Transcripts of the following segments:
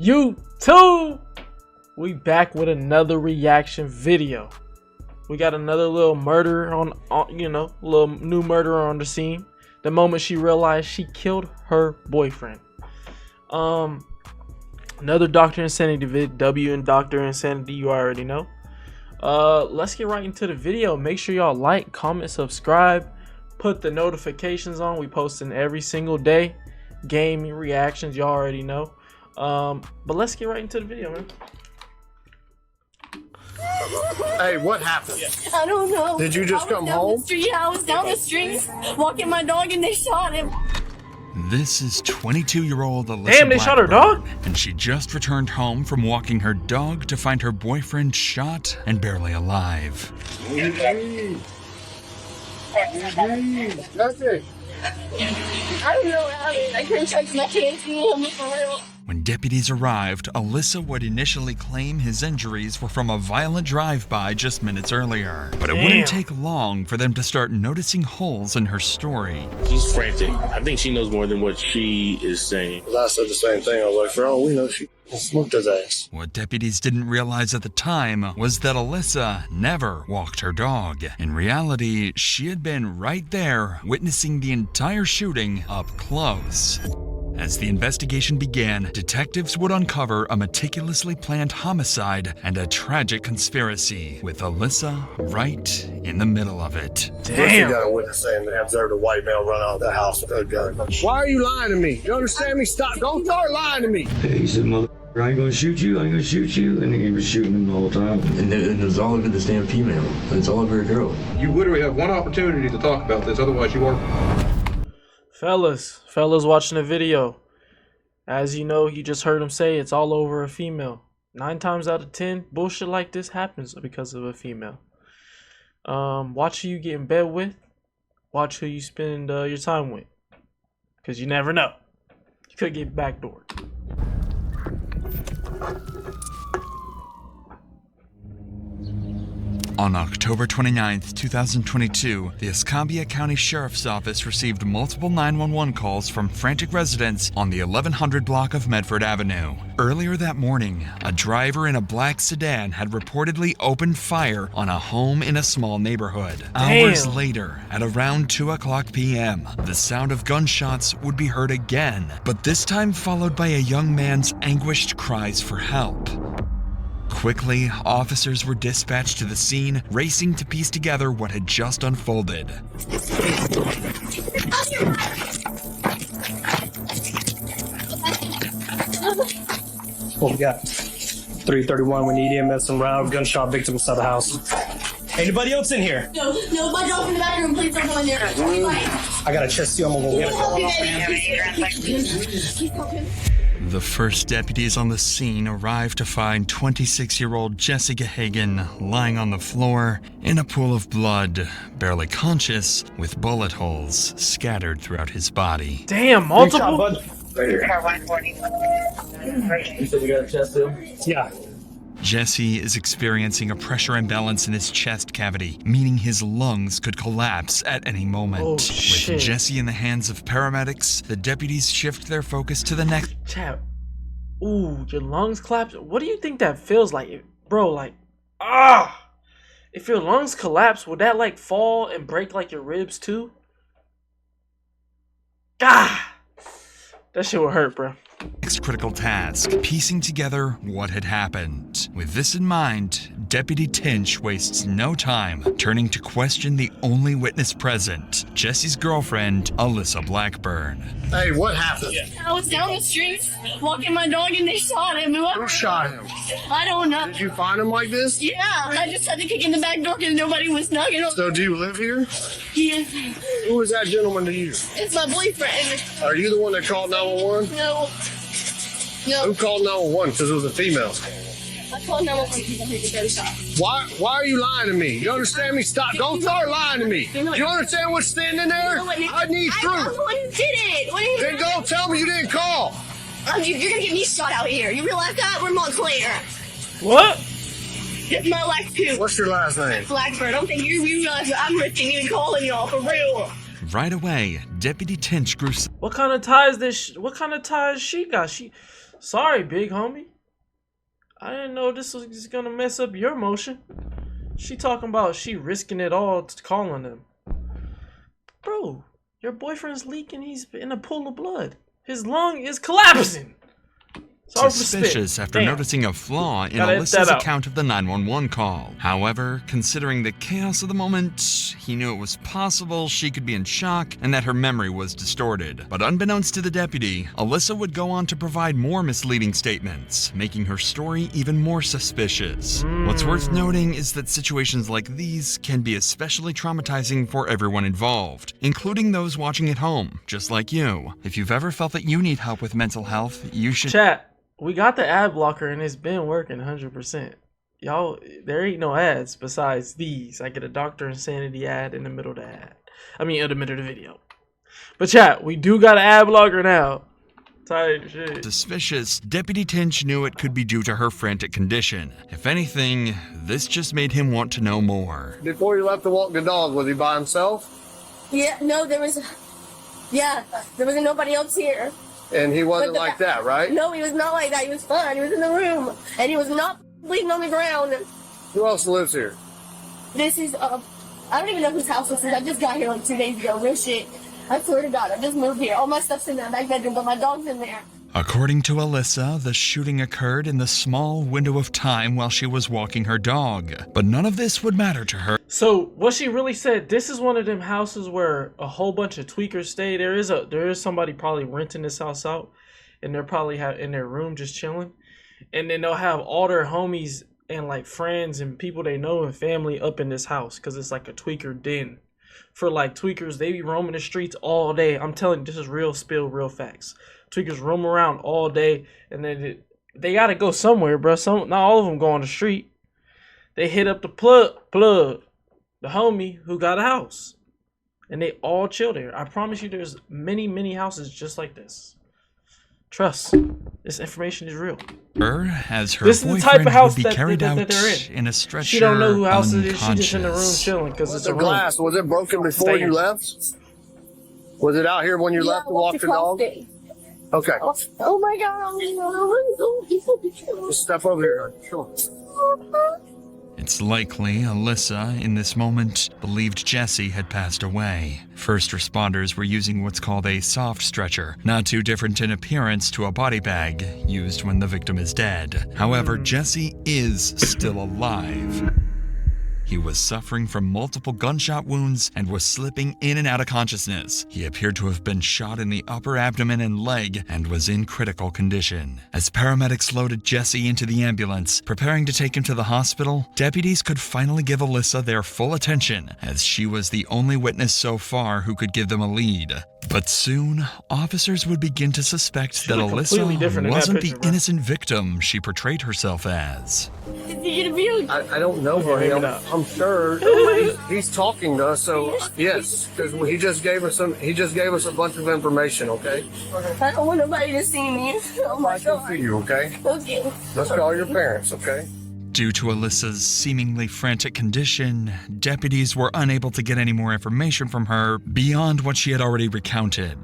YouTube, we back with another reaction video. We got another little murder on little new murderer on the scene. The moment she realized she killed her boyfriend. Another Dr. Insanity vid. W and Dr. Insanity, you already know. Let's get right into the video. Make sure y'all like, comment, subscribe, put the notifications on. We posting every single day. Gaming reactions, y'all already know. But let's get right into the video, man. Hey, what happened? I don't know. Did you just come home? Yeah, I was down the street walking my dog and they shot him. This is 22-year-old Alyssa Damn, they shot her dog? And she just returned home from walking her dog to find her boyfriend shot and barely alive. That's it. I don't know what happened. I couldn't touch my kids. For real. When deputies arrived, Alyssa would initially claim his injuries were from a violent drive-by just minutes earlier. But it wouldn't take long for them to start noticing holes in her story. She's frantic. I think she knows more than what she is saying. I said the same thing. I was like, for all we know, she smoked his ass. What deputies didn't realize at the time was that Alyssa never walked her dog. In reality, she had been right there, witnessing the entire shooting up close. As the investigation began, detectives would uncover a meticulously planned homicide and a tragic conspiracy, with Alyssa right in the middle of it. Damn. You got a witness saying they observed a white male run out of the house with a gun. Why are you lying to me? You understand me? Stop. Don't start lying to me. He said, mother, I ain't gonna shoot you, I ain't gonna shoot you. And he was shooting him the whole time. And it was all over this damn female. It's all over a girl. You literally have one opportunity to talk about this, otherwise you are... Fellas watching the video, as you know, you just heard him say it's all over a female. 9 times out of 10, bullshit like this happens because of a female. Watch who you get in bed with. Watch who you spend your time with, because you never know. You could get backdoored. On October 29, 2022, the Escambia County Sheriff's Office received multiple 911 calls from frantic residents on the 1100 block of Medford Avenue. Earlier that morning, a driver in a black sedan had reportedly opened fire on a home in a small neighborhood. Hours later, at around 2:00 p.m., the sound of gunshots would be heard again, but this time followed by a young man's anguished cries for help. Quickly, officers were dispatched to the scene, racing to piece together what had just unfolded. What we got? 331, we need EMS and round gunshot victim inside the house. Anybody else in here? No, my dog's in the back room. Please don't go in there. I got a chest seal, I'm gonna go get it. The first deputies on the scene arrived to find 26-year-old Jesse Gahagan lying on the floor in a pool of blood, barely conscious, with bullet holes scattered throughout his body. Damn, multiple? You said you got a chest seal? Yeah. Jesse is experiencing a pressure imbalance in his chest cavity, meaning his lungs could collapse at any moment. Oh, shit. With Jesse in the hands of paramedics, the deputies shift their focus to the next. Chat. Ooh, your lungs collapse. What do you think that feels like? Bro, like, if your lungs collapse, would that like fall and break like your ribs too? That shit would hurt, bro. Next critical task, piecing together what had happened. With this in mind, Deputy Tinch wastes no time turning to question the only witness present, Jesse's girlfriend, Alyssa Blackburn. Hey, what happened? I was down the street walking my dog and they shot him. Who shot him? I don't know. Did you find him like this? Yeah, I just had to kick in the back door because nobody was knocking on. So do you live here? Yeah. Who is that gentleman to you? It's my boyfriend. Are you the one that called 911? No. Who called 911? Because it was a female. I called 911 because I heard the gunshot. Why are you lying to me? You understand me? Stop. Don't start lying to me. You understand what's standing there? I need proof. I'm the one who did it. What are you Then go tell me you didn't call. You're gonna get me shot out here. You realize that? We're Montclair. What? It's my life too. What's your last name? Blackbird. I don't think you realize that I'm risking you and calling y'all for real. Right away, Deputy Tinch grew. What kind of ties she got? Sorry, big homie. I didn't know this was just gonna mess up your motion. She talking about she risking it all to calling him. Bro, your boyfriend's leaking. He's in a pool of blood. His lung is collapsing. Suspicious after noticing a flaw in Alyssa's account of the 911 call. However, considering the chaos of the moment, he knew it was possible she could be in shock and that her memory was distorted. But unbeknownst to the deputy, Alyssa would go on to provide more misleading statements, making her story even more suspicious. What's worth noting is that situations like these can be especially traumatizing for everyone involved, including those watching at home, just like you. If you've ever felt that you need help with mental health, you should... Chat. We got the ad blocker and it's been working 100%. Y'all, there ain't no ads besides these. I get a Dr. Insanity ad in the middle of the ad. I mean, in the middle of the video. But chat, we do got an ad blocker now. Type shit. Suspicious, Deputy Tinch knew it could be due to her frantic condition. If anything, this just made him want to know more. Before you left to walk the dog, was he by himself? Yeah, no, there wasn't nobody else here. And he wasn't like that, right? No, he was not like that. He was fine. He was in the room. And he was not bleeding on the ground. Who else lives here? This is, I don't even know whose house this is. I just got here like 2 days ago. Real shit. I swear to God, I just moved here. All my stuff's in the back bedroom, but my dog's in there. According to Alyssa, the shooting occurred in the small window of time while she was walking her dog. But none of this would matter to her. So what she really said, this is one of them houses where a whole bunch of tweakers stay. There is somebody probably renting this house out, and they're probably in their room just chilling. And then they'll have all their homies and like friends and people they know and family up in this house because it's like a tweaker den. For like tweakers, they be roaming the streets all day. I'm telling you, this is real spill, real facts. Tweakers roam around all day, and then they gotta go somewhere, bro. Not all of them go on the street. They hit up the plug, the homie who got a house, and they all chill there. I promise you, there's many houses just like this. Trust, this information is real. As her this is the type of house would be carried out they're in a stretcher. She don't know who house it is. She just in the room chilling because it's a room. Glass, was it broken before you left? Was it out here when you left to walk the dog? Okay. Oh my God. Just step over here. Sure. It's likely Alyssa, in this moment, believed Jesse had passed away. First responders were using what's called a soft stretcher, not too different in appearance to a body bag used when the victim is dead. However, Jesse is still alive. He was suffering from multiple gunshot wounds and was slipping in and out of consciousness. He appeared to have been shot in the upper abdomen and leg and was in critical condition. As paramedics loaded Jesse into the ambulance, preparing to take him to the hospital, deputies could finally give Alyssa their full attention, as she was the only witness so far who could give them a lead. But soon, officers would begin to suspect that Alyssa wasn't the innocent victim she portrayed herself as. I don't know her. I'm sure he's talking to us. So yes, because he just gave us a bunch of information. Okay. I don't want nobody to see me. Oh my God. I can see you. Okay. Okay. Let's call your parents. Okay. Due to Alyssa's seemingly frantic condition, deputies were unable to get any more information from her beyond what she had already recounted.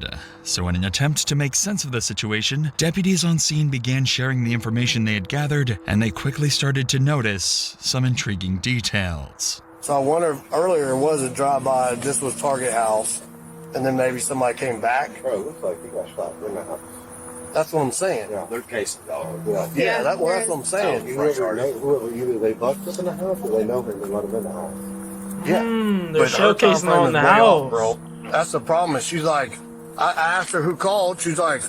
So in an attempt to make sense of the situation, deputies on scene began sharing the information they had gathered, and they quickly started to notice some intriguing details. So I wonder, earlier it was a drive-by, this was Target House, and then maybe somebody came back. Bro, it looks like he got shot in the house. That's what I'm saying. Yeah, they're casing dog. Yeah, that's what I'm saying. Either they bucked up in the house or they know him and let him in the house. Yeah. They're showcasing on the house. Bro. That's the problem. Is she's like, I asked her who called. She's like,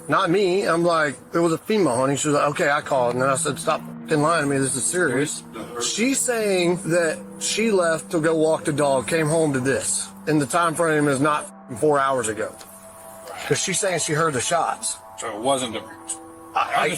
not me. I'm like, it was a female, honey. She was like, okay, I called. And then I said, stop fucking lying to me. This is serious. She's saying that she left to go walk the dog, came home to this. And the time frame is not 4 hours ago. Because she's saying she heard the shots. So it wasn't a... I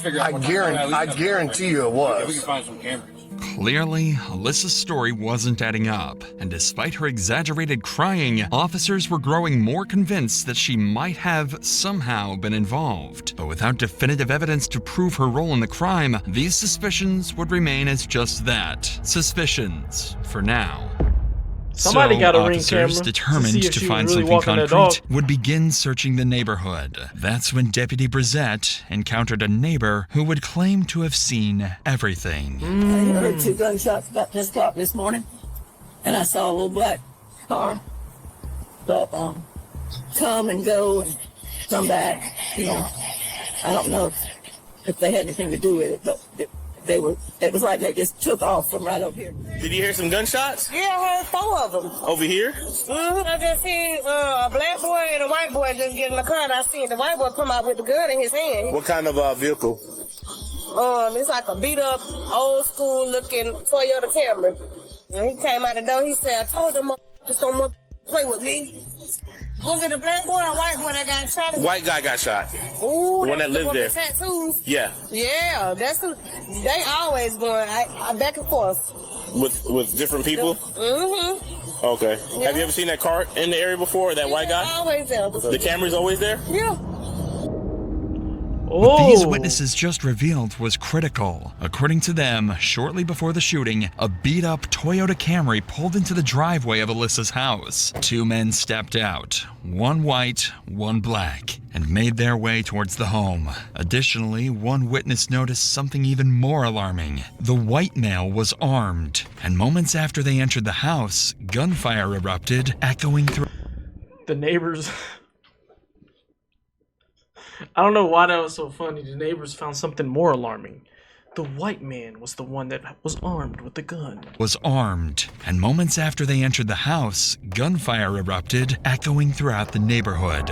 guarantee you it was. Yeah, we can find some cameras. Clearly, Alyssa's story wasn't adding up, and despite her exaggerated crying, officers were growing more convinced that she might have somehow been involved. But without definitive evidence to prove her role in the crime, these suspicions would remain as just that, suspicions, for now. Somebody got a Ring camera officers to determined see if to she was find really something walking that dog. concrete would begin searching the neighborhood. That's when Deputy Brissette encountered a neighbor who would claim to have seen everything. I heard 2 gunshots about 10 o'clock this morning, and I saw a little black car come and go and come back. You know, I don't know if they had anything to do with it, but it was like they just took off from right over here. Did you hear some gunshots? Yeah, I heard 4 of them. Over here? I just seen a black boy and a white boy just get in the car, and I seen the white boy come out with the gun in his hand. What kind of vehicle? It's like a beat up, old school looking Toyota Camry. And he came out the door, he said, I told them just don't want to play with me. Was it a black boy or a white boy that got shot? White guy got shot. Ooh, The one that lived there. with the tattoos. Yeah. Yeah, that's who. They always going I back and forth. With different people? Mm-hmm. Okay. Yeah. Have you ever seen that car in the area before, that white guy? Always there. The camera's always there? Yeah. What these witnesses just revealed was critical. According to them, shortly before the shooting, a beat-up Toyota Camry pulled into the driveway of Alyssa's house. 2 men stepped out, one white, one black, and made their way towards the home. Additionally, one witness noticed something even more alarming. The white male was armed, and moments after they entered the house, gunfire erupted, echoing through The neighbors. I don't know why that was so funny. The neighbors found something more alarming. The white man was the one that was armed with the gun. And moments after they entered the house, gunfire erupted, echoing throughout the neighborhood.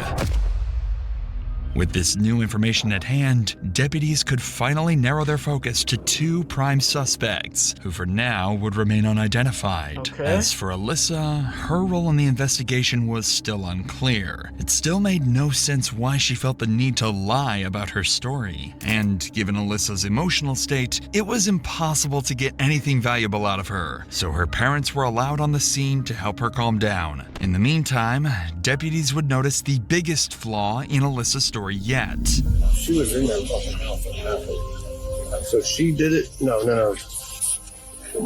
With this new information at hand, deputies could finally narrow their focus to 2 prime suspects, who for now would remain unidentified. Okay. As for Alyssa, her role in the investigation was still unclear. It still made no sense why she felt the need to lie about her story. And given Alyssa's emotional state, it was impossible to get anything valuable out of her, so her parents were allowed on the scene to help her calm down. In the meantime, deputies would notice the biggest flaw in Alyssa's story yet. She was in that fucking house when it happened. So she did it? No.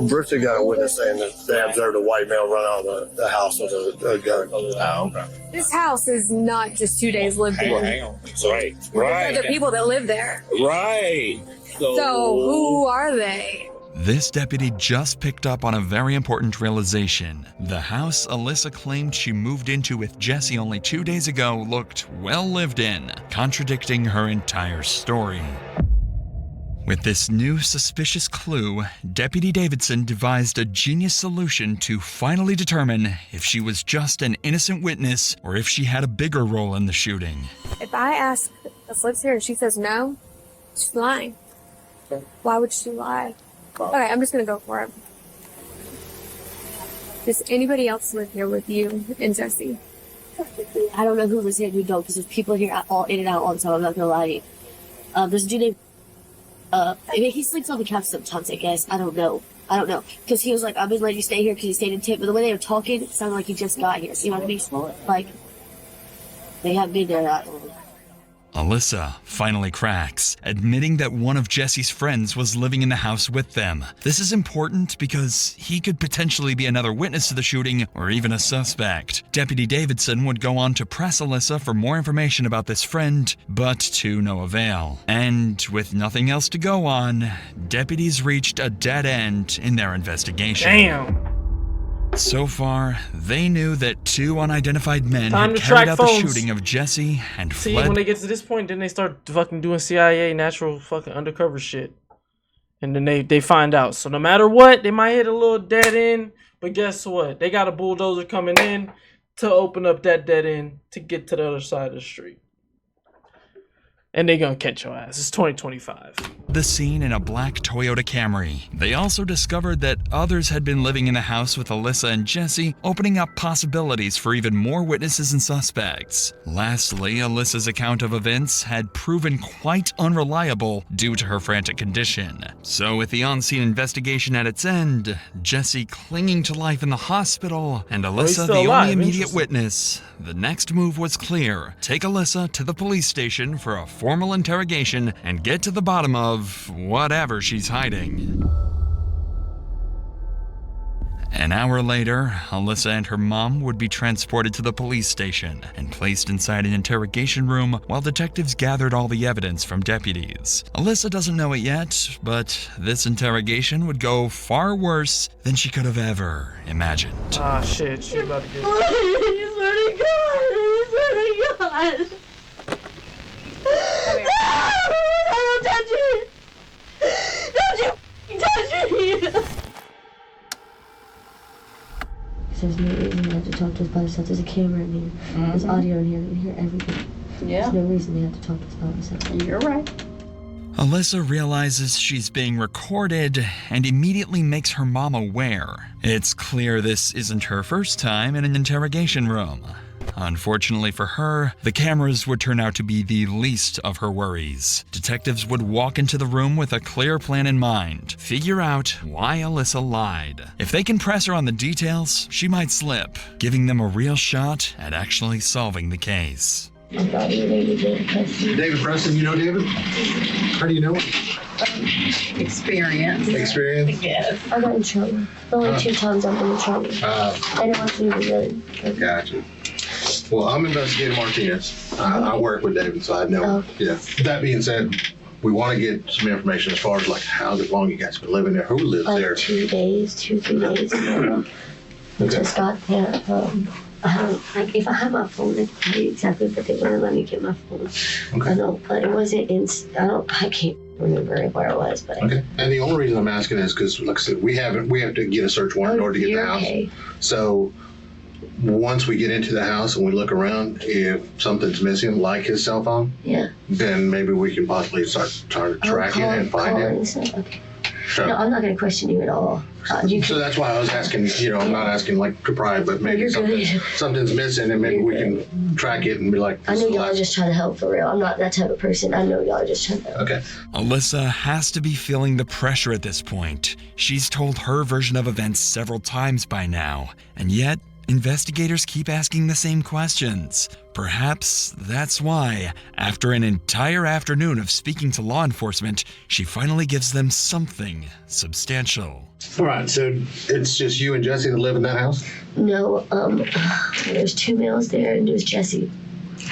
Bristol got a witness saying that they observed a white male run out of the house with a gun. Oh, okay. This house is not just 2 days lived in. Hang on. Right. There's other people that live there. Right. So who are they? This deputy just picked up on a very important realization. The house Alyssa claimed she moved into with Jesse only 2 days ago looked well lived in, contradicting her entire story. With this new suspicious clue, Deputy Davidson devised a genius solution to finally determine if she was just an innocent witness or if she had a bigger role in the shooting. If I ask if lives here and she says no, she's lying. Why would she lie? Okay, I'm just gonna go for it. Does anybody else live here with you and Jesse? I don't know who lives here and who don't, because there's people here all in and out all the time. I'm not gonna lie to you. There's a dude named, I mean, he sleeps on the couch sometimes, I guess. I don't know. Because he was like, I've been letting you stay here because he stayed in tip. But the way they were talking, it sounded like he just got here. So you know what I mean? Like, they haven't been there that long. Alyssa finally cracks, admitting that one of Jesse's friends was living in the house with them. This is important because he could potentially be another witness to the shooting or even a suspect. Deputy Davidson would go on to press Alyssa for more information about this friend, but to no avail. And with nothing else to go on, deputies reached a dead end in their investigation. Damn. So far, they knew that 2 unidentified men Time had to carried track out phones. the shooting of Jesse and See, fled. when they get to this point, then they start fucking doing CIA natural fucking undercover shit. And then they find out. So no matter what, they might hit a little dead end. But guess what? They got a bulldozer coming in to open up that dead end to get to the other side of the street. And they gonna catch your ass. It's 2025. The scene in a black Toyota Camry. They also discovered that others had been living in the house with Alyssa and Jesse, opening up possibilities for even more witnesses and suspects. Lastly, Alyssa's account of events had proven quite unreliable due to her frantic condition. So with the on-scene investigation at its end, Jesse clinging to life in the hospital, and Alyssa the only immediate witness, the next move was clear. Take Alyssa to the police station for a formal interrogation and get to the bottom of whatever she's hiding. An hour later, Alyssa and her mom would be transported to the police station and placed inside an interrogation room while detectives gathered all the evidence from deputies. Alyssa doesn't know it yet, but this interrogation would go far worse than she could have ever imagined. Ah, shit, she about to get... I swear to God! I swear to God! Don't touch me! Don't you touch me! There's no reason they have to talk to us by themselves. There's a camera in here. There's audio in here. We can hear everything. Yeah. There's no reason they have to talk to us by themselves. You're right. Alyssa realizes she's being recorded and immediately makes her mom aware. It's clear this isn't her first time in an interrogation room. Unfortunately for her, the cameras would turn out to be the least of her worries. Detectives would walk into the room with a clear plan in mind, figure out why Alyssa lied. If they can press her on the details, she might slip, giving them a real shot at actually solving the case. I thought you were David Preston. David Preston, you know David? How do you know him? Experience. Experience? Yes. I got in trouble. Only 2 times I've been in trouble. I didn't want to be really. Gotcha. Well, I'm Investigator Martinez. I work with David, so I know. Oh. Yeah. That being said, we want to get some information as far as like how long you guys been living there, who lives Like there. 2 days, 2-3 days. We just got there. I don't, like, if I had my phone, I could tell you exactly, but they wouldn't let me get my phone. Okay. I know, but it wasn't in, I can't remember where it was, but. Okay. And the only reason I'm asking is because, like I said, we have to get a search warrant in order to get the house. Okay. So once we get into the house and we look around, if something's missing, like his cell phone, Yeah. then maybe we can possibly start trying to track it and find it. Okay. So, No, I'm not going to question you at all. so that's why I was asking, I'm not asking like to pry, but maybe you're good. something's missing and maybe we can track it and be like, I know y'all are just trying to help for real. I'm not that type of person. I know y'all are just trying to help. Okay. Alyssa has to be feeling the pressure at this point. She's told her version of events several times by now, and yet investigators keep asking the same questions. Perhaps that's why, after an entire afternoon of speaking to law enforcement, she finally gives them something substantial. All right, so it's just you and Jesse that live in that house? No, there's 2 males there and there's Jesse.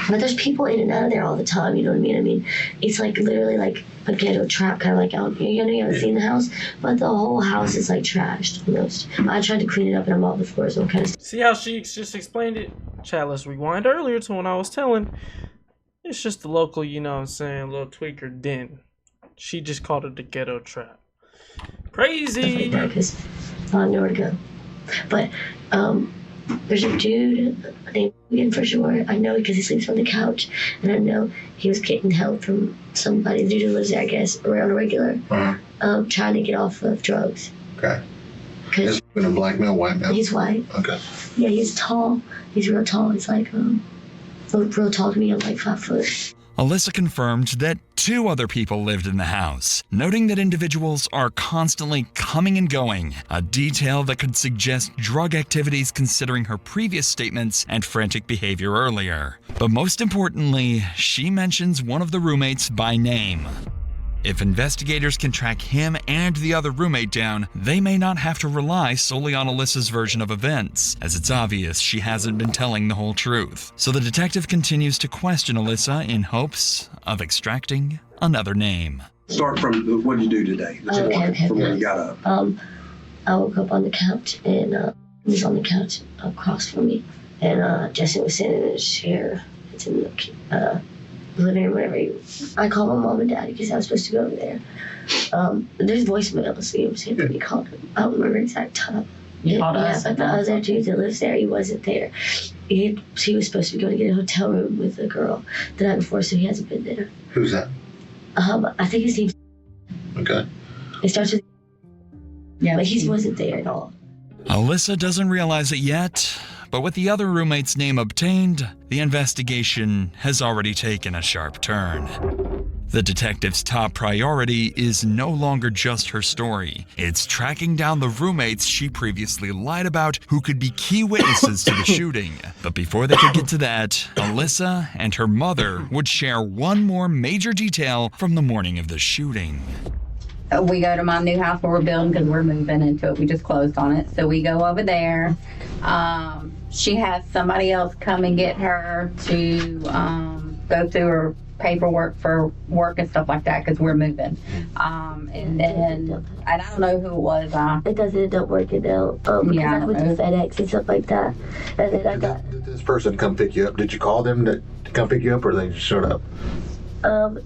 But there's people in and out of there all the time, you know what I mean? I mean, it's like literally like a ghetto trap, kind of like out here. You know, you haven't seen the house, but the whole house is like trashed almost. I tried to clean it up and I'm all the floors and kind of. See how she just explained it? Chat, let's rewind earlier to when I was telling. It's just the local, you know what I'm saying, little tweaker den. She just called it the ghetto trap. Crazy! Because I don't know where to go. But, there's a dude named Ian for sure. I know because he sleeps on the couch, and I know he was getting help from somebody, the dude who lives there, I guess, around a regular, trying to get off of drugs. Okay. Is he a black male, white male? He's white. Okay. Yeah, he's tall. He's real tall. He's like, real tall to me. I'm like 5 foot. Alyssa confirmed that 2 other people lived in the house, noting that individuals are constantly coming and going, a detail that could suggest drug activities considering her previous statements and frantic behavior earlier. But most importantly, she mentions one of the roommates by name. If investigators can track him and the other roommate down, they may not have to rely solely on Alyssa's version of events, as it's obvious she hasn't been telling the whole truth. So the detective continues to question Alyssa in hopes of extracting another name. Start from what did you do today? This morning, from when you got up. I woke up on the couch and he was on the couch across from me, and Jesse was sitting in his chair. It's in the living room, whatever. I called my mom and dad because I was supposed to go over there. There's voicemails, you know what I'm saying, when we called him. I don't remember exact time. You called us? But the other dude that lives there, he wasn't there. He was supposed to be going to get a hotel room with a girl the night before, so he hasn't been there. Who's that? I think his name's... Okay. It starts with... Yeah, but he wasn't there at all. Alyssa doesn't realize it yet, but with the other roommate's name obtained, the investigation has already taken a sharp turn. The detective's top priority is no longer just her story. It's tracking down the roommates she previously lied about who could be key witnesses to the shooting. But before they could get to that, Alyssa and her mother would share one more major detail from the morning of the shooting. we go to my new house where we're building because we're moving into it. We just closed on it. So we go over there. She has somebody else come and get her to go through her paperwork for work and stuff like that because we're moving. And I don't know who it was. It doesn't end up working out. Because I went to FedEx and stuff like that. And then I got... Did this person come pick you up? Did you call them to come pick you up, or they just showed up?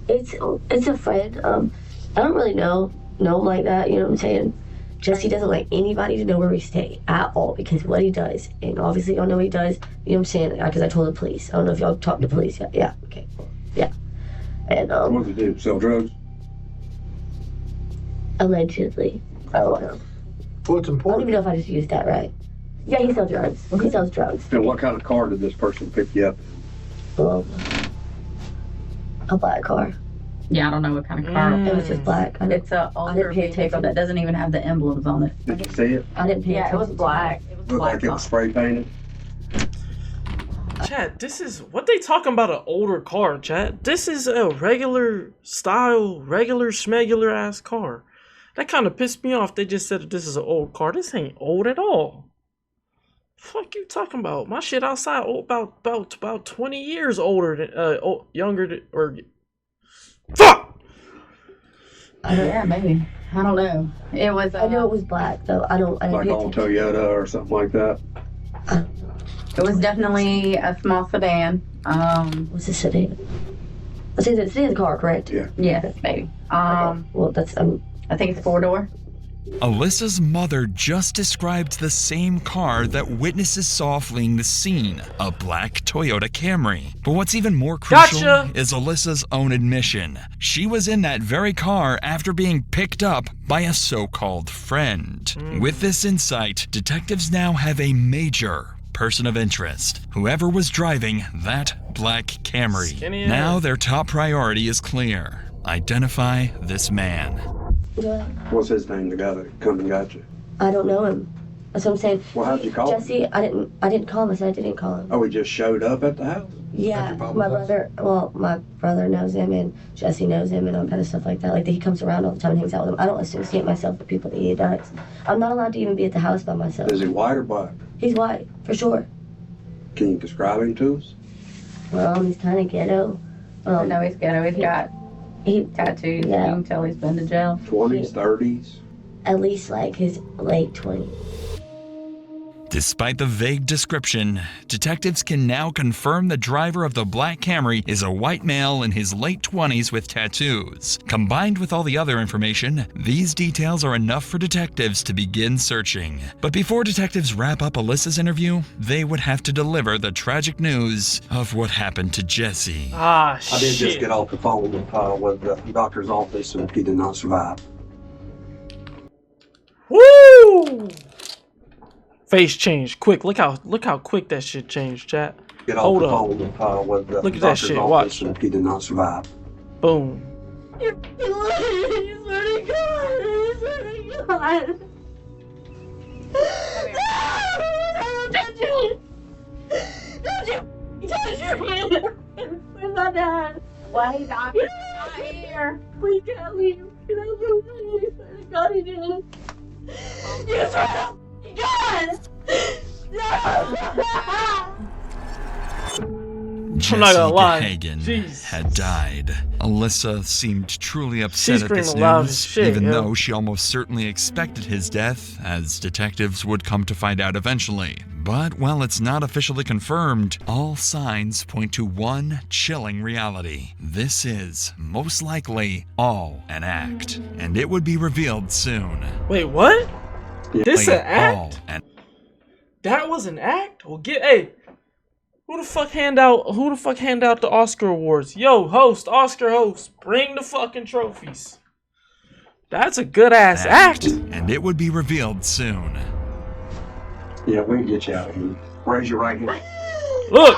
It's a friend. I don't really know him like that, you know what I'm saying? Jesse doesn't like anybody to know where we stay at all because what he does, and obviously y'all know what he does, you know what I'm saying? Because I told the police. I don't know if y'all talked to police yet. Yeah, okay. Yeah. And, what does he do? Sell drugs? Allegedly. I don't know. What's important? I don't even know if I just used that right. Yeah, he sells drugs. He sells drugs. And what kind of car did this person pick you up? Well, a black car. Yeah, I don't know what kind of car. It was just black. It's a older vehicle that doesn't even have the emblems on it. Did you see it? I didn't pay Yeah, it attention. was black. It was Looked black. like it was spray painted. Chat, this is what they talking about, an older car, chat. This is a regular style, regular schmegular ass car. That kind of pissed me off. They just said that this is an old car. This ain't old at all. Fuck you talking about? My shit outside old, about 20 years older than younger than, or fuck. Yeah, maybe. I don't know. It was. I know it was black though. I didn't Like pay all attention. Toyota or something like that. It was definitely a small sedan. What's a sedan? It's a sedan's car, correct? Yeah. Yes, maybe. Well, that's I think it's 4-door. Alyssa's mother just described the same car that witnesses saw fleeing the scene, a black Toyota Camry. But what's even more crucial is Alyssa's own admission. She was in that very car after being picked up by a so-called friend. With this insight, detectives now have a major person of interest, whoever was driving that black Camry. Now their top priority is clear. Identify this man. Yeah. What's his name, the guy that come and got you? I don't know him. That's what I'm saying. Well, how'd you call him? Jesse, I didn't call him. I said I didn't call him. Oh, he just showed up at the house? Yeah, my brother knows him and Jesse knows him and all kind of stuff like that. Like he comes around all the time and hangs out with him. I don't associate myself with people that he does. I'm not allowed to even be at the house by myself. Is he white or black? He's white, for sure. Can you describe him to us? Well, he's kind of ghetto. I know he's ghetto. He's got tattoos. Yeah. You can tell he's been to jail. 20s, 30s? At least like his late 20s. Despite the vague description, detectives can now confirm the driver of the black Camry is a white male in his late 20s with tattoos. Combined with all the other information, these details are enough for detectives to begin searching. But before detectives wrap up Alyssa's interview, they would have to deliver the tragic news of what happened to Jesse. I did just get off the phone with the doctor's office, and he did not survive. Woo! Face change, quick. Look how quick that shit changed, chat. Get off Hold the up. phone with the Look at that doctor's shit. office, Watch. and he did not survive. Boom. You swear to God. You swear to God. No! Don't you! Don't you touch me! Where's my dad? Why he's not here? Please can't leave. Can I leave? You swear to God he didn't. You swear to God! No! Jesse I'm not gonna lie. Gahagan had died. Alyssa seemed truly upset She's at this screaming loud news, as shit, even yo. though she almost certainly expected his death, as detectives would come to find out eventually. But while it's not officially confirmed, all signs point to one chilling reality. This is, most likely, all an act, and it would be revealed soon. Wait, what? This an All act? an That was an act? Well, hey, who the fuck hand out the Oscar awards? Yo, Oscar host, bring the fucking trophies. That's a good ass act. And it would be revealed soon. Yeah, we can get you out of here. Raise your right hand. Look.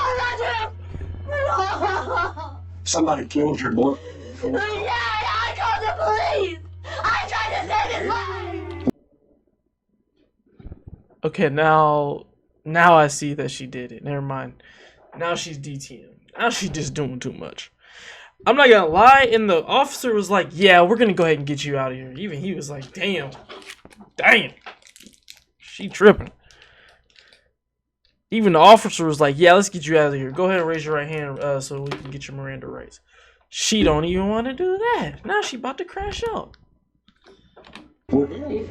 Somebody killed your boy. Yeah, I called the police! I tried to save his life! Okay, now I see that she did it. Never mind. Now she's DTM. Now she's just doing too much. I'm not gonna lie, and the officer was like, yeah, we're gonna go ahead and get you out of here. Even he was like, damn. She tripping. Even the officer was like, yeah, let's get you out of here. Go ahead and raise your right hand so we can get your Miranda rights. She don't even want to do that. Now she about to crash out. I'm trying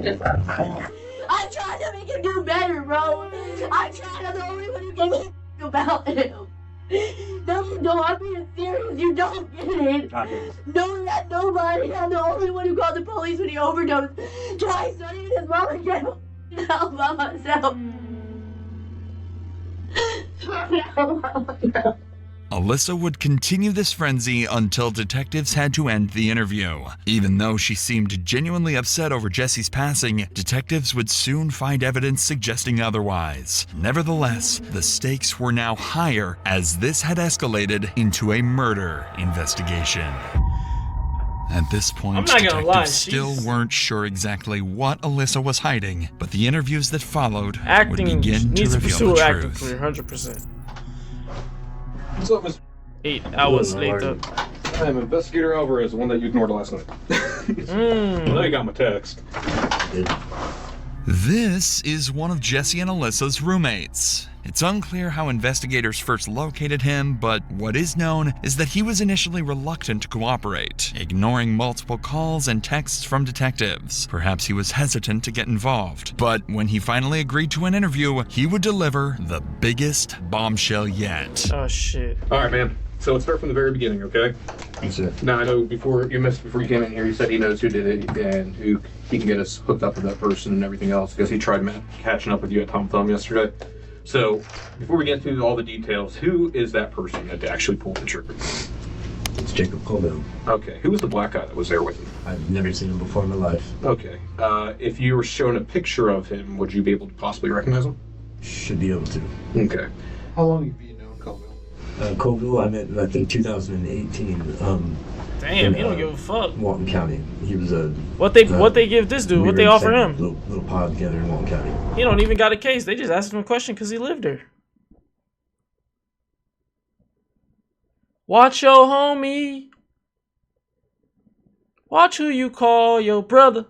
to make him do better, bro. I'm trying. I'm the only one who can make about him. No, I'm being serious. You don't get it. No, not nobody. I'm the only one who called the police when he overdosed. Twice, not even his mom again. All by myself. Alyssa would continue this frenzy until detectives had to end the interview. Even though she seemed genuinely upset over Jesse's passing, detectives would soon find evidence suggesting otherwise. Nevertheless, the stakes were now higher as this had escalated into a murder investigation. At this point, detectives still weren't sure exactly what Alyssa was hiding, but the interviews that followed would begin to reveal the acting truth. career, 100%. What's up, Mr. 8 hours later. I am Investigator Alvarez, the one that you ignored last night. I know you got my text. This is one of Jesse and Alyssa's roommates. It's unclear how investigators first located him, but what is known is that he was initially reluctant to cooperate, ignoring multiple calls and texts from detectives. Perhaps he was hesitant to get involved, but when he finally agreed to an interview, he would deliver the biggest bombshell yet. Oh shit. Alright, man. So let's start from the very beginning, okay? That's it. Now, I know before you came in here, you said he knows who did it and who he can get us hooked up with that person and everything else, because he tried catching up with you at Tom Thumb yesterday. So, before we get through all the details, who is that person that actually pulled the trigger? It's Jacob Colville. Okay, who was the black guy that was there with him? I've never seen him before in my life. Okay, if you were shown a picture of him, would you be able to possibly recognize him? Should be able to. Okay. How long have you known Colville? Colville, I met, I think, 2018. Damn, he don't give a fuck. Walton County. He was a... What they give this dude? What they offer him? Little pod together in Walton County. He don't even got a case. They just asked him a question because he lived there. Watch your homie. Watch who you call your brother.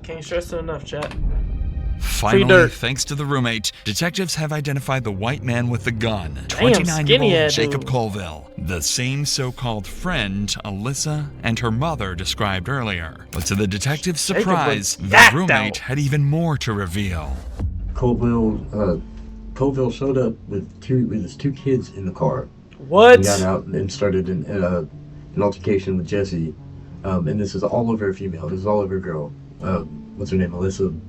Can't stress it enough, chat. Finally, thanks to the roommate, detectives have identified the white man with the gun, 29-year-old Jacob Colville, the same so-called friend Alyssa and her mother described earlier. But to the detective's surprise, the roommate had even more to reveal. Colville showed up with his two kids in the car. What? He got out and started an altercation with Jesse. And this is all over a female. This is all over a girl. What's her name? Alyssa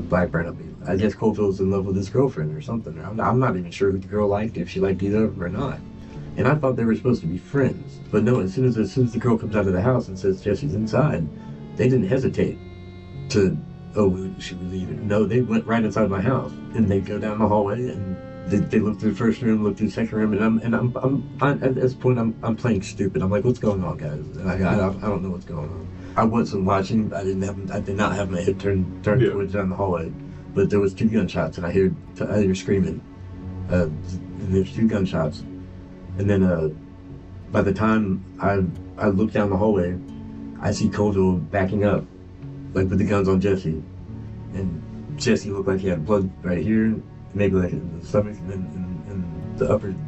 Blackburn. I guess Colville's in love with his girlfriend or something. I'm not even sure who the girl liked, if she liked either of them or not. And I thought they were supposed to be friends. But no, as soon as the girl comes out of the house and says Jesse's inside, they didn't hesitate to, should we leave it? No, they went right inside my house. And they go down the hallway and they look through the first room, look through the second room, and I'm at this point I'm playing stupid. I'm like, what's going on, guys? And I don't know what's going on. I wasn't watching. I did not have my head turned towards down the hallway, but there was two gunshots, and I hear screaming. And there's two gunshots, and then by the time I look down the hallway, I see Colville backing up, like with the guns on Jesse, and Jesse looked like he had blood right here, maybe like in the stomach, and then in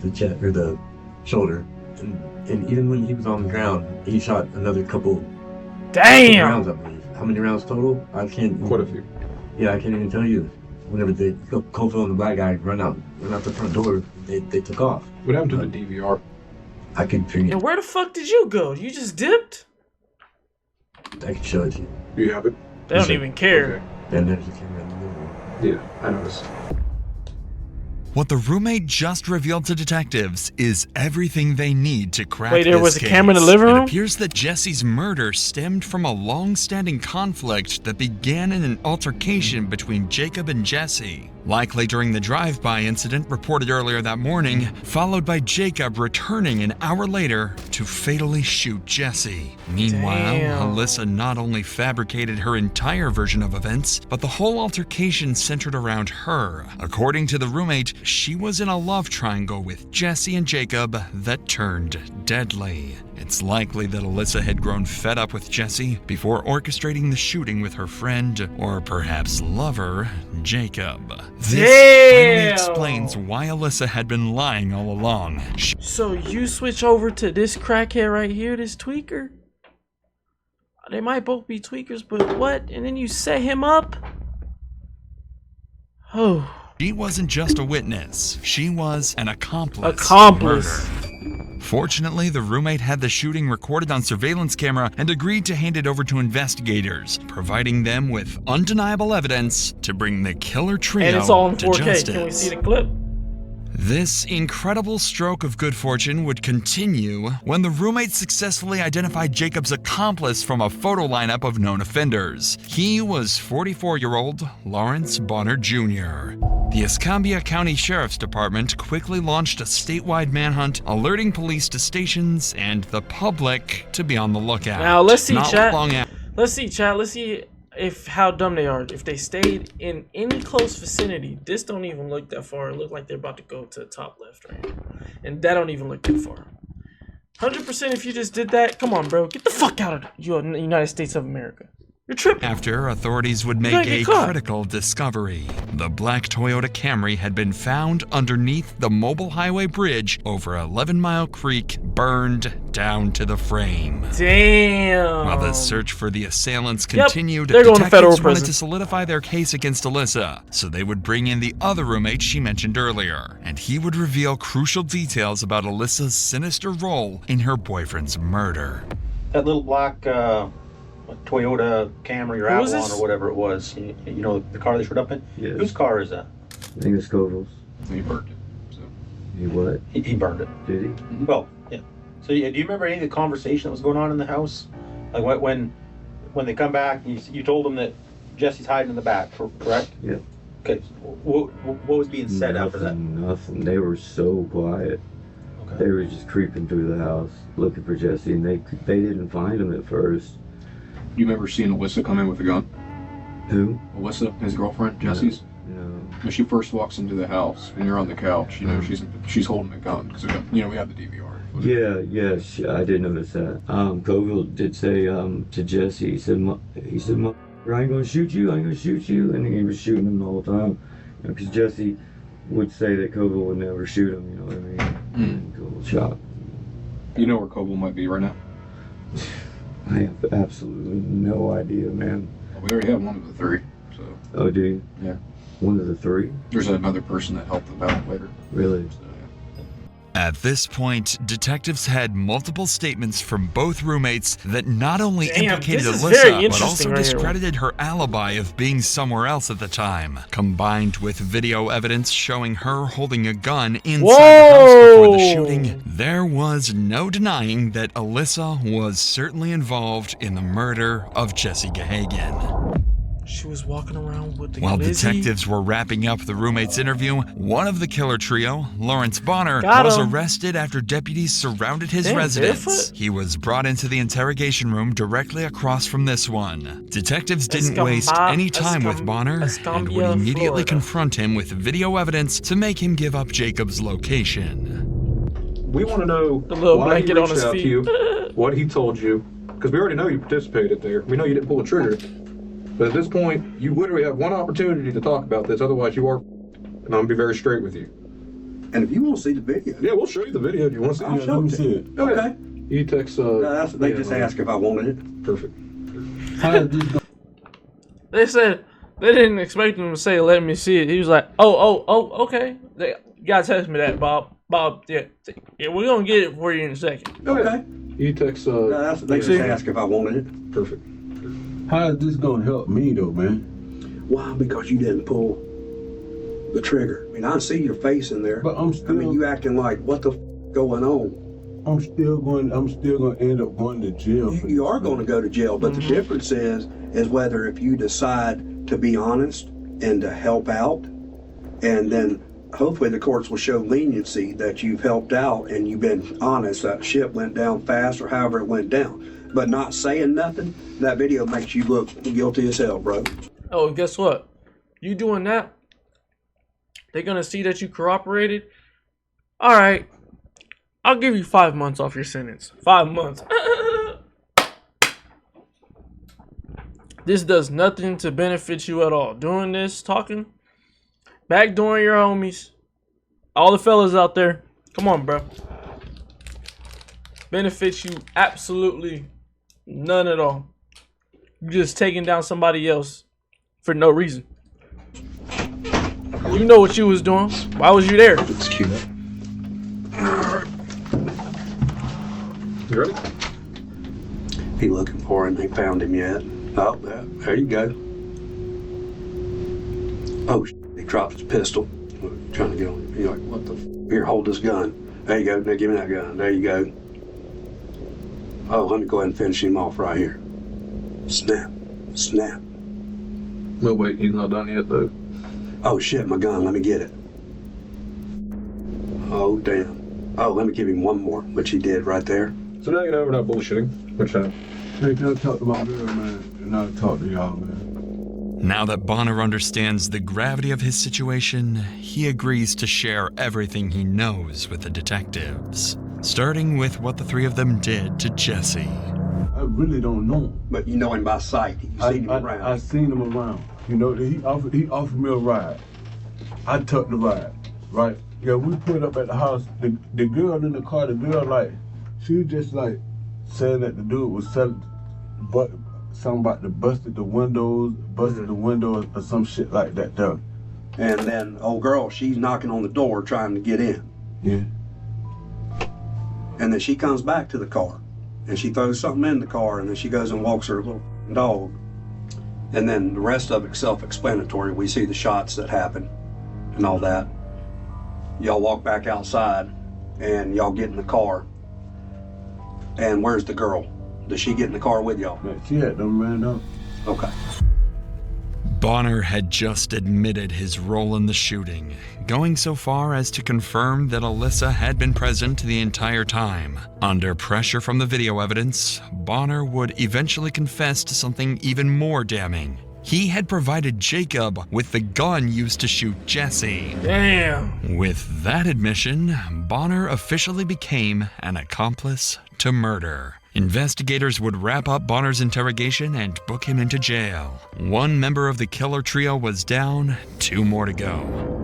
the chest or the shoulder, and even when he was on the ground, he shot another couple. Damn! Rounds, I believe. How many rounds total? I can't. Quite a few. Yeah, I can't even tell you. Whenever Colville and the black guy run out the front door, they took off. What happened to the DVR? I could figure. And where the fuck did you go? You just dipped? I can show it to you. Do you have it? They don't even care. Okay. Then there's the camera in the living room. Yeah, I noticed. What the roommate just revealed to detectives is everything they need to crack Wait, there was a case. camera in the living room? It appears that Jesse's murder stemmed from a long-standing conflict that began in an altercation between Jacob and Jesse. likely during the drive-by incident reported earlier that morning, followed by Jacob returning an hour later to fatally shoot Jesse. Meanwhile, Damn. Alyssa not only fabricated her entire version of events, but the whole altercation centered around her. According to the roommate, she was in a love triangle with Jesse and Jacob that turned deadly. It's likely that Alyssa had grown fed up with Jesse before orchestrating the shooting with her friend, or perhaps lover, Jacob. This finally explains why Alyssa had been lying all along. So you switch over to this crackhead right here, this tweaker? They might both be tweakers, but what? And then you set him up? Oh. She wasn't just a witness. She was an accomplice. Accomplice. To murder. Fortunately, the roommate had the shooting recorded on surveillance camera and agreed to hand it over to investigators, providing them with undeniable evidence to bring the killer trio And it's all in to 4K. justice. Can we see the clip? This incredible stroke of good fortune would continue when the roommate successfully identified Jacob's accomplice from a photo lineup of known offenders. He was 44-year-old Lawrence Bonner Jr. The Escambia County Sheriff's Department quickly launched a statewide manhunt, alerting police to stations and the public to be on the lookout. Now let's see, Not chat. long after- Let's see, chat. Let's see if how dumb they are. If they stayed in any close vicinity, this don't even look that far. It look like they're about to go to the top left right here. And that don't even look that far. 100% if you just did that, come on, bro. Get the fuck out of the United States of America. You're tripping. After authorities would You're make gonna a get caught. critical discovery. The black Toyota Camry had been found underneath the mobile highway bridge over 11 Mile Creek, burned down to the frame. Damn. While the search for the assailants Yep, continued, they're going to federal detectives wanted prison. to solidify their case against Alyssa, so they would bring in the other roommate she mentioned earlier, and he would reveal crucial details about Alyssa's sinister role in her boyfriend's murder. That little black Toyota Camry or Who is Avalon this? or whatever it was. You know the car they showed up in? Yeah. Whose car is that? I think it's Koval's. He burned it. So. He what? He burned it. Did he? Well, yeah. So yeah, do you remember any of the conversation that was going on in the house? Like when they come back, you told them that Jesse's hiding in the back, correct? Yeah. Okay. So what was being said after that? Nothing. They were so quiet. They were just creeping through the house looking for Jesse, and they didn't find him at first. You remember seeing Alyssa come in with a gun? Who? Alyssa, his girlfriend, Jesse's? No. When she first walks into the house and you're on the couch, you know, she's holding a gun because we have the DVR. Yeah, I did notice that. Koval did say to Jesse, he said, I ain't gonna shoot you, and he was shooting him the whole time. Because Jesse would say that Koval would never shoot him, you know what I mean? And Koval shot. You know where Koval might be right now? I have absolutely no idea, man. Well, we already have one of the three, so. Oh, do you? Yeah. One of the three? There's another person that helped them out later. Really? At this point, detectives had multiple statements from both roommates that not only implicated this is very Alyssa, but interesting also right here. discredited her alibi of being somewhere else at the time. Combined with video evidence showing her holding a gun inside the house before the shooting, there was no denying that Alyssa was certainly involved in the murder of Jesse Gahagan. She was walking around with the While glizzy. detectives were wrapping up the roommate's interview, one of the killer trio, Lawrence Bonner, Got was him. arrested after deputies surrounded his Damn, residence. barefoot? He was brought into the interrogation room directly across from this one. Detectives didn't waste any time with Bonner and Escambia, would immediately Florida. confront him with video evidence to make him give up Jacob's location. We want to know little why he blanket on reached his out feet. to you, what he told you, because we already know you participated there. We know you didn't pull a trigger. But at this point, you literally have one opportunity to talk about this, otherwise you are, and I'm going to be very straight with you. And if you want to see the video, yeah, we'll show you the video. Do you want to see I'll it? show it to you. Okay. You text. They just asked if I wanted it. Perfect. They said they didn't expect him to say, "Let me see it." He was like, "Oh, okay. You gotta text me that, Bob. Yeah, we're gonna get it for you in a second." Okay. You text. They just asked if I wanted it. Perfect. How is this gonna help me though, man? Why? Because you didn't pull the trigger. I mean, I see your face in there. But I'm still. I mean, you acting like what the going on? I'm still gonna end up going to jail. You are going to go to jail, but the difference is whether if you decide to be honest and to help out, And then hopefully the courts will show leniency that you've helped out and you've been honest, that ship went down fast or however it went down. But not saying nothing, that video makes you look guilty as hell, bro. Oh, and guess what? You doing that, they're gonna see that you cooperated. All right, I'll give you 5 months off your sentence. 5 months. This does nothing to benefit you at all. Doing this, talking, backdooring your homies. All the fellas out there, come on, bro. Benefits you absolutely none at all. You just taking down somebody else for no reason. You know what you was doing. Why was you there? It's Chino. You ready? He looking for him. They found him yet. Oh, there you go. Oh, he dropped his pistol. Trying to get on him. You're like, what the Here, hold this gun. There you go. Now give me that gun. There you go. Oh, let me go ahead and finish him off right here. Snap. Snap. No, wait, he's not done yet, though. Oh, shit, my gun. Let me get it. Oh, damn. Oh, let me give him one more, which he did right there. So now you know we're not bullshitting. Which Hey, can I talk to my girl, man? And I'll talk to y'all, man. Now that Bonner understands the gravity of his situation, he agrees to share everything he knows with the detectives, starting with what the three of them did to Jesse. I really don't know him. But you know him by sight. You've seen him around. I seen him around. You know, he offered me a ride. I took the ride, right? Yeah, we pulled up at the house. The girl in the car, she was just like saying that the dude was selling, but something about busted the windows or some shit like that though. And then old girl, she's knocking on the door trying to get in. Yeah. And then she comes back to the car and she throws something in the car and then she goes and walks her little dog. And then the rest of it's self-explanatory. We see the shots that happen and all that. Y'all walk back outside and y'all get in the car. And where's the girl? Does she get in the car with y'all? Yeah, she had them ran up. Okay. Bonner had just admitted his role in the shooting, going so far as to confirm that Alyssa had been present the entire time. Under pressure from the video evidence, Bonner would eventually confess to something even more damning. He had provided Jacob with the gun used to shoot Jesse. Damn. With that admission, Bonner officially became an accomplice to murder. Investigators would wrap up Bonner's interrogation and book him into jail. One member of the killer trio was down, 2 more to go.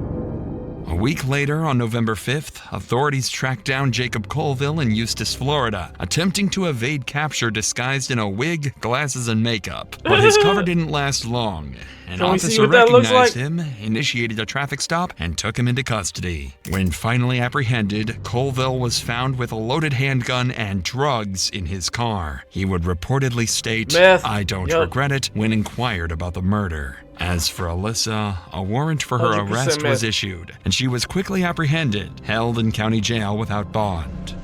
A week later, on November 5th, authorities tracked down Jacob Colville in Eustis, Florida, attempting to evade capture disguised in a wig, glasses, and makeup. But his cover didn't last long. An officer recognized him, initiated a traffic stop, and took him into custody. When finally apprehended, Colville was found with a loaded handgun and drugs in his car. He would reportedly state, "I don't regret it," when inquired about the murder. As for Alyssa, a warrant for her arrest was issued, and she was quickly apprehended, held in county jail without bond.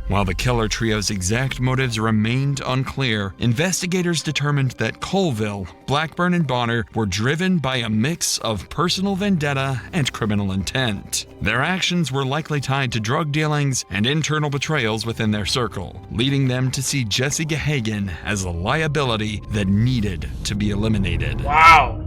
While the killer trio's exact motives remained unclear, investigators determined that Colville, Blackburn, and Bonner were driven by a mix of personal vendetta and criminal intent. Their actions were likely tied to drug dealings and internal betrayals within their circle, leading them to see Jesse Gahagan as a liability that needed to be eliminated. Wow.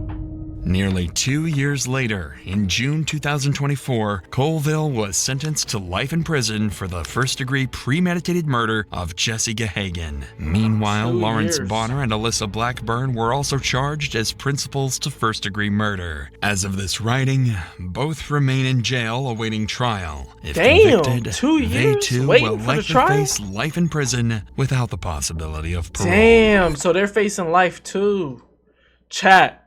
Nearly 2 years later, in June 2024, Colville was sentenced to life in prison for the first-degree premeditated murder of Jesse Gahagan. Meanwhile, Lawrence Bonner and Alyssa Blackburn were also charged as principals to first-degree murder. As of this writing, both remain in jail awaiting trial. If convicted, 2 years? they too Waiting will for the likely trial? face life in prison without the possibility of parole. Damn, so they're facing life too. Chat.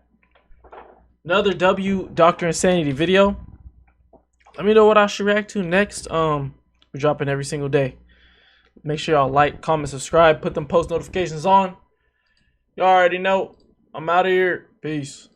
Another W Dr. Insanity video. Let me know what I should react to next. We're dropping every single day. Make sure y'all like, comment, subscribe, put them post notifications on. Y'all already know. I'm out of here. Peace.